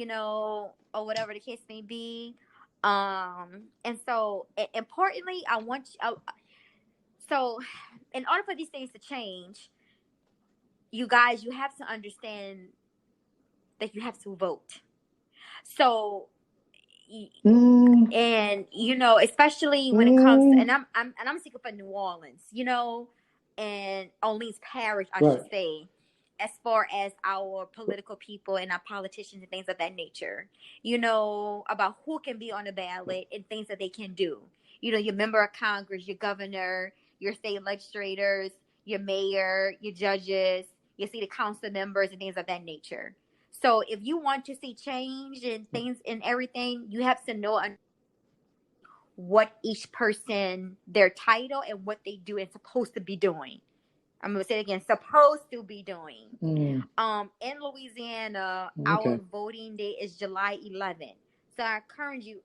or whatever the case may be. And so importantly, so in order for these things to change, you guys, you have to understand that you have to vote. So, Mm, and especially when it comes to, mm, and I'm speaking for New Orleans, and Orleans Parish, I right. should say, as far as our political people and our politicians and things of that nature, about who can be on the ballot and things that they can do. Your member of Congress, your governor, your state legislators, your mayor, your judges, your city council members, and things of that nature. So if you want to see change and things and everything, you have to know what each person, their title, and what they do and supposed to be doing. I'm gonna say it again, supposed to be doing. Mm, In Louisiana, our okay. voting day is July 11th. So I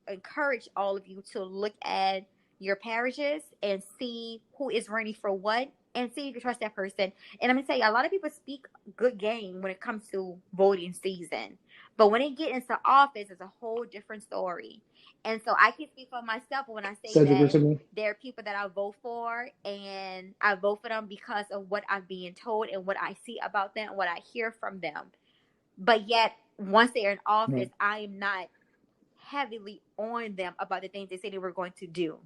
encourage all of you to look at your parishes and see who is running for what and see if you can trust that person. And I'm gonna tell you, a lot of people speak good game when it comes to voting season, but when they get into office, it's a whole different story. And so I can speak for myself when I say Cedric, what that you mean? there are people that I vote for, and I vote for them because of what I'm being told and what I see about them and what I hear from them. But yet, once they're in office, Right. I am not heavily on them about the things they say they were going to do.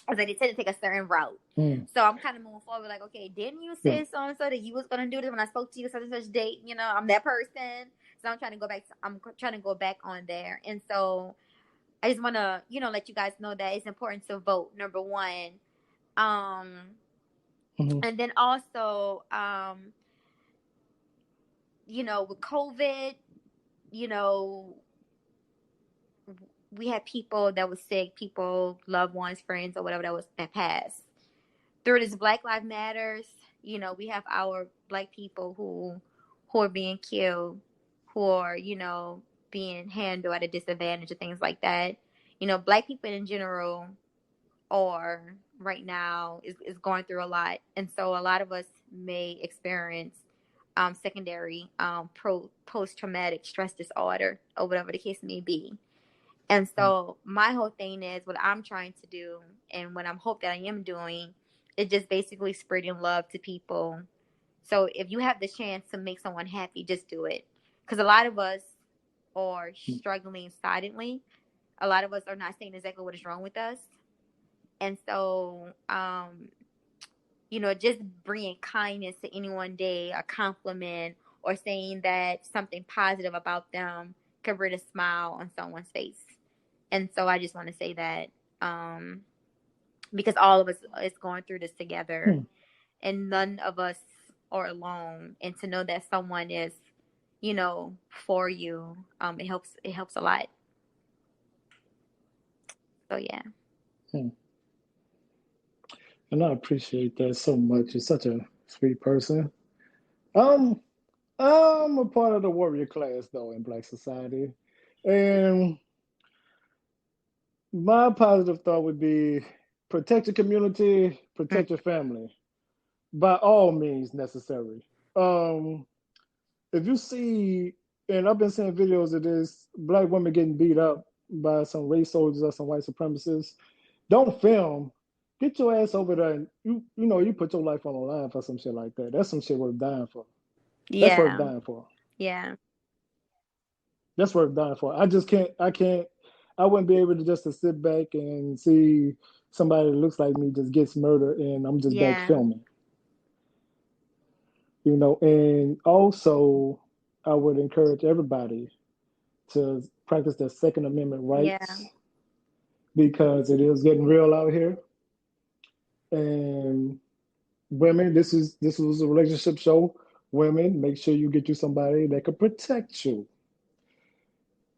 I was like, they tend to take a certain route. Mm. So I'm kind of moving forward, like, okay, didn't you Yeah. say so and so that you was gonna do this when I spoke to you such and such date? You know, I'm that person. So I'm trying to go back. I'm trying to go back on there, and so I just want to, let you guys know that it's important to vote. Number one, um, Mm-hmm. and then also, with COVID, you know, we had people that was sick, people, loved ones, friends, or whatever that passed. Through this Black Lives Matters, we have our Black people who are being killed, who are, being handled at a disadvantage and things like that. Black people in general are right now is going through a lot, and so a lot of us may experience secondary post traumatic stress disorder or whatever the case may be. And so my whole thing is what I'm trying to do and what I'm hope that I am doing is just basically spreading love to people. So if you have the chance to make someone happy, just do it. Because a lot of us are struggling silently. A lot of us are not saying exactly what is wrong with us. And so, just bringing kindness to anyone day, a compliment, or saying that something positive about them could bring a smile on someone's face. And so I just want to say that because all of us is going through this together, Hmm. and none of us are alone. And to know that someone is, for you, it helps a lot. So yeah. Hmm. And I appreciate that so much. You're such a sweet person. Um, I'm a part of the warrior class though in Black society, and my positive thought would be protect your community, Mm, protect your family by all means necessary. Um, if you see, and I've been seeing videos of this black women getting beat up by some race soldiers or some white supremacists, don't film. Get your ass over there and you put your life on the line for some shit like that. That's some shit worth dying for. That's worth yeah. dying for. Yeah. That's worth dying for. I wouldn't be able to just to sit back and see somebody that looks like me just gets murdered and I'm just back Yeah. filming. And also I would encourage everybody to practice their Second Amendment Yeah. rights because it is getting real out here. And women, this was a relationship show. Women, make sure you get you somebody that can protect you.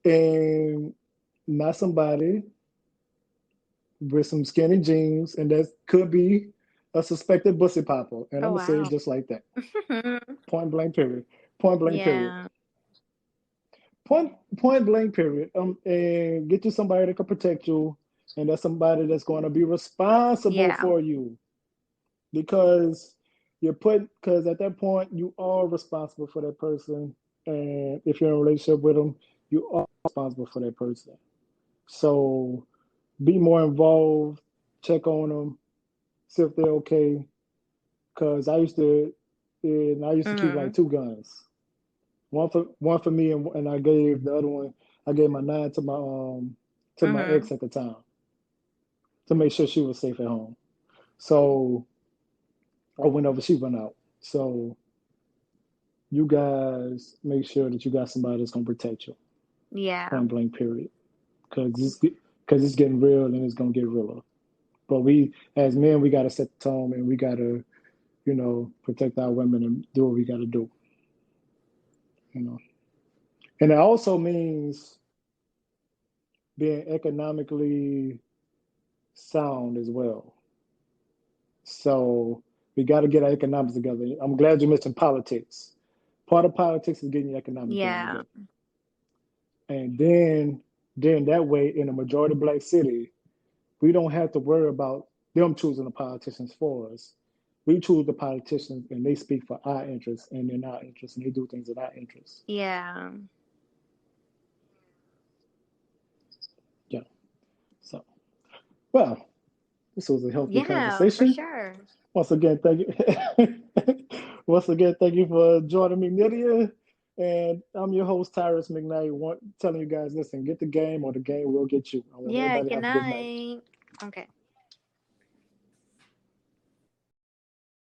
And not somebody with some skinny jeans, and that could be a suspected bussy popper. And I'm Oh gonna say wow. it just like that. Point blank period. Point blank period. Yeah. Point blank period. And get you somebody that can protect you, and that's somebody that's going to be responsible Yeah. for you because because at that point you are responsible for that person, and if you're in a relationship with them, you are responsible for that person. So be more involved, check on them, see if they're okay. Because I used to keep like Mhm. two guns, one for me, and I gave the other one. I gave my nine to my Mhm. ex at the time to make sure she was safe at home. So I went over, she went out. So you guys make sure that you got somebody that's gonna protect you. Yeah. Point blank, period. Because it's getting real and it's gonna get realer. But we, as men, we gotta set the tone and we gotta, protect our women and do what we gotta do. You know, and it also means being economically sound as well. So we got to get our economics together. I'm glad you mentioned politics. Part of politics is getting your economic game Yeah. together. And then that way, in a majority black city, we don't have to worry about them choosing the politicians for us. We choose the politicians, and they speak for our interests and in our interests, and they do things in our interests. Yeah. Yeah. So, well, this was a healthy Yeah, for conversation. sure. Once again, thank you. Once again, thank you for joining me, Nidia. And I'm your host, Tyrus McKnight, telling you guys, listen, get the game or the game will get you. I want Yeah, everybody to good have a good night. night. Okay.